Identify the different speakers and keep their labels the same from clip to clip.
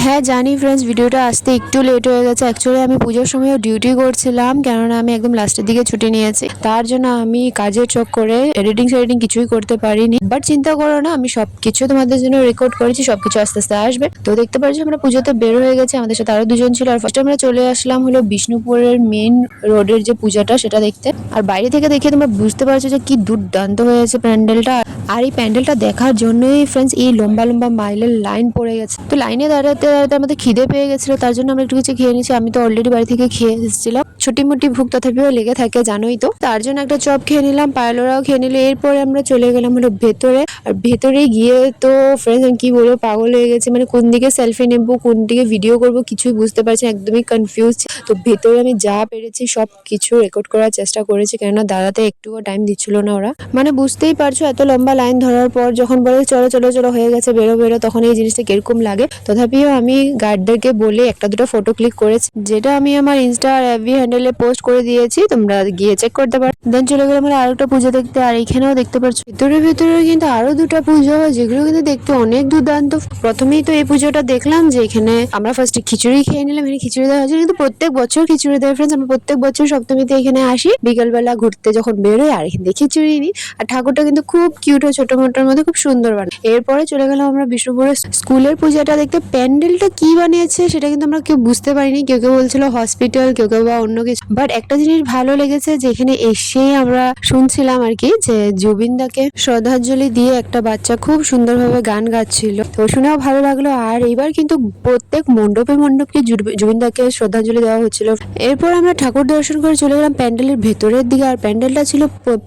Speaker 1: হ্যাঁ জানি ফ্রেন্ডস, ভিডিওটা আসতে একটু লেট হয়ে গেছে। অ্যাকচুয়ালি আমি পুজোর সময়ও ডিউটি করছিলাম, কেননা আমি একদম লাস্টের দিকে ছুটি নিয়েছি। তার জন্য আমি কাজের চক্করে এডিটিং কিছুই করতে পারিনি। বাট চিন্তা করো না, আমি সবকিছু তোমাদের জন্য রেকর্ড করেছি, সবকিছু আস্তে আস্তে আসবে। তো দেখতে পাচ্ছ আমরা পুজোতে বের হয়ে গেছি, আমাদের সাথে আরো দুজন ছিল। আর ফার্স্ট আমরা চলে আসলাম হলো বিষ্ণুপুরের মেন রোডের যে পূজাটা সেটা দেখতে। আর বাইরে থেকে দেখে তোমরা বুঝতে পারছো যে কি দুর্দান্ত হয়েছে প্যান্ডেলটা। আর এই প্যান্ডেলটা দেখার জন্যই ফ্রেন্ডস এই লম্বা লম্বা মাইলের লাইন পড়ে গেছে। তো লাইনে দাঁড়াতে দাঁড়াতে আমাদের খিদে পেয়ে গেছিল, তার জন্য আমরা একটু কিছু খেয়ে নিয়েছি। আমি তো অলরেডি বাড়ি থেকে খেয়ে এসেছিলাম, ছোটি মোটি ভুক তথাপিও লেগে থাকে জানোই তো। তার জন্য একটা চপ খেয়ে নিলাম, পায়েলোরাও খেয়ে নিল। এরপরে আমরা চলে গেলাম হলো ভেতরে। আর ভেতরে গিয়ে তো ফ্রেন্ডস আমি কি বলবো, পাগল হয়ে গেছে। মানে কোন দিকে সেলফি নেবো, কোন দিকে ভিডিও করবো কিছুই বুঝতে পারছি না, একদমই কনফিউজ। তো ভেতরে আমি যা পেরেছি সব কিছু রেকর্ড করার চেষ্টা করেছি, কেননা দাদাতে একটুও টাইম দিচ্ছিল না ওরা। মানে বুঝতেই পারছো, এত লম্বা লাইন ধরার পর যখন বলে চলো চলো চলো হয়ে গেছে বেরো বেরো, তখন এই জিনিসটা কিরকম লাগে। তথাপিও আমি গার্ডদেরকে বলে একটা দুটো ফটো ক্লিক করেছি, যেটা আমি আমার ইনস্টা আর এফবি হ্যান্ডেলে পোস্ট করে দিয়েছি, তোমরা গিয়ে চেক করতে পারো। দেন চলে গেলাম আমরা আরেকটা পুজো দেখতে। আর এখানেও দেখতে পাচ্ছ ভিতরে ভিতরে কিন্তু আরো দুটো পুজো হয়, যেগুলো কিন্তু দেখতে অনেক দুর্দান্ত। প্রথমেই তো এই পুজোটা দেখলাম যে এখানে আমরা ফার্স্টে খিচুড়ি খেয়ে নিলাম। এখানে খিচুড়ি দেওয়া হয়েছে, কিন্তু প্রত্যেক বছর খিচুড়ি দেয় ফ্রেন্ডস। আমরা প্রত্যেক বছর সপ্তমীতে এখানে আসি, বিকালবেলা ঘুরতে যখন বেরোই আর এখান থেকে খিচুড়ি নিই। আর ঠাকুরটা কিন্তু খুব কিউট ও ছোট মোটোর মধ্যে খুব সুন্দর বানায়। এরপরে চলে গেলাম আমরা বিষ্ণুপুরের স্কুলের পূজাটা দেখতে। প্যান্ডেলটা কি বানিয়েছে সেটা কিন্তু আমরা কেউ বুঝতে পারিনি, কেউ কেউ বলছিল হসপিটাল, কেউ কেউ বা অন্য কিছু। বাট একটা জিনিস ভালো লেগেছে, যেখানে এসে আমরা শুনছিলাম আর কি যে জুবিনদাকে শ্রদ্ধাঞ্জলি দিয়ে একটা বাচ্চা খুব সুন্দরভাবে গান গাচ্ছিল, তো শুনেও ভালো লাগলো। আর এইবার কিন্তু প্রত্যেক মণ্ডপে মণ্ডপে জুবিনদাকে শ্রদ্ধাঞ্জলি দেওয়া হচ্ছিল। এরপর আমরা ঠাকুর দর্শন করে চলে গেলাম প্যান্ডেলের ভেতরের দিকে। আর প্যান্ডেলটা ছিল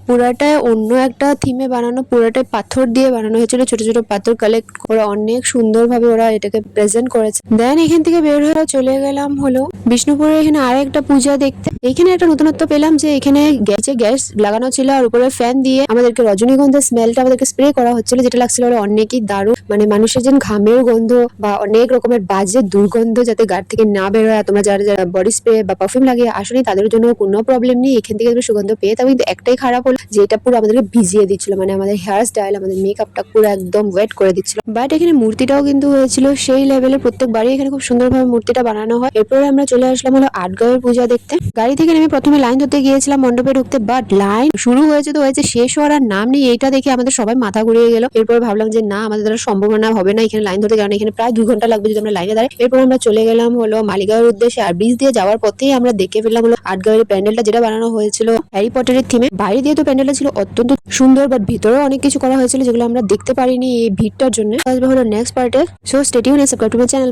Speaker 1: পুরাটাই অন্য একটা থিমে বানানো, পুরাটাই পাথর দিয়ে বানানো হয়েছিল, ছোট ছোট পাথর কালেক্ট ওরা অনেক সুন্দরভাবে ওরা এটাকে প্রেজেন্ট করেছে। দেন এখান থেকে বের হয়ে চলে গেলাম হলো বিষ্ণুপুরে এখানে আরেকটা পূজা দেখতে। এখানে একটা নতুনত্ব পেলাম যে এখানে গ্যাস লাগানো ছিল, আর উপরে ফ্যান দিয়ে আমাদেরকে রজনীগন্ধার স্মেলটা আমাদেরকে স্প্রে করা হচ্ছিল, যেটা লাগছিল অনেকই দারুণ। মানে মানুষের যেন ঘামের গন্ধ বা অনেক রকমের বাজে দুর্গন্ধ যাতে গাড়ি থেকে না বের হয়। তোমরা যারা যারা বডি স্প্রে বা পারফিউম লাগিয়ে আসনি তাদের জন্য কোনো প্রবলেম নেই, এখান থেকে তুমি সুগন্ধ পেয়ে থাকো। কিন্তু একটাই খারাপ হলো যে এটা পুরো আমাদেরকে ভিজিয়ে দিচ্ছিল, মানে আমাদের হেয়ার স্টাইল, আমাদের মেকআপটা পুরো একদম ওয়েট করে দিচ্ছিল। বাট এখানে মূর্তিটাও কিন্তু হয়েছিল সেই লেভেলের, প্রত্যেকবারই এখানে খুব সুন্দরভাবে মূর্তিটা বানানো হয়। এরপরে আমরা চলে আসলাম হলো আটগাঁওয়ের পূজা দেখতে। গাড়ি থেকে নেমে প্রথমে লাইন ধরতে গিয়েছিলাম মণ্ডপে ঢুকতে, বাট লাইন শুরু হয়েছে তো হয়েছে, শেষ হওয়ার আর নাম নেই। এইটা দেখে আমাদের সবাই মাথা ঘুরিয়ে গেল। এরপরে ভাবলাম যে না, আমাদের দ্বারা সম্ভাবনা হবে না এখানে লাইন ধরতে, কারণ এখানে প্রায় 2 ঘন্টা লাগবে যদি আমরা লাইনে দাঁড়াই। এরপর আমরা চলে গেলাম হলো মালিগাঁওয়ের উদ্দেশ্যে। আর ব্রিজ দিয়ে যাওয়ার পথেই আমরা দেখে ফেললাম হলো আটগাঁওয়ের প্যান্ডেলটা, যেটা বানানো হয়েছিল হ্যারি পটারের থিমে। বাইরে দিয়ে তো প্যান্ডেলটা ছিল অত্যন্ত সুন্দর, বাট ভিতরেও অনেক কিছু করা হয়েছিল যেগুলো আমরা দেখতে পারিনি এই ভিড়টার জন্য। আসবে হলো নেক্সট পার্টে। So stay tune and subscribe to my channel.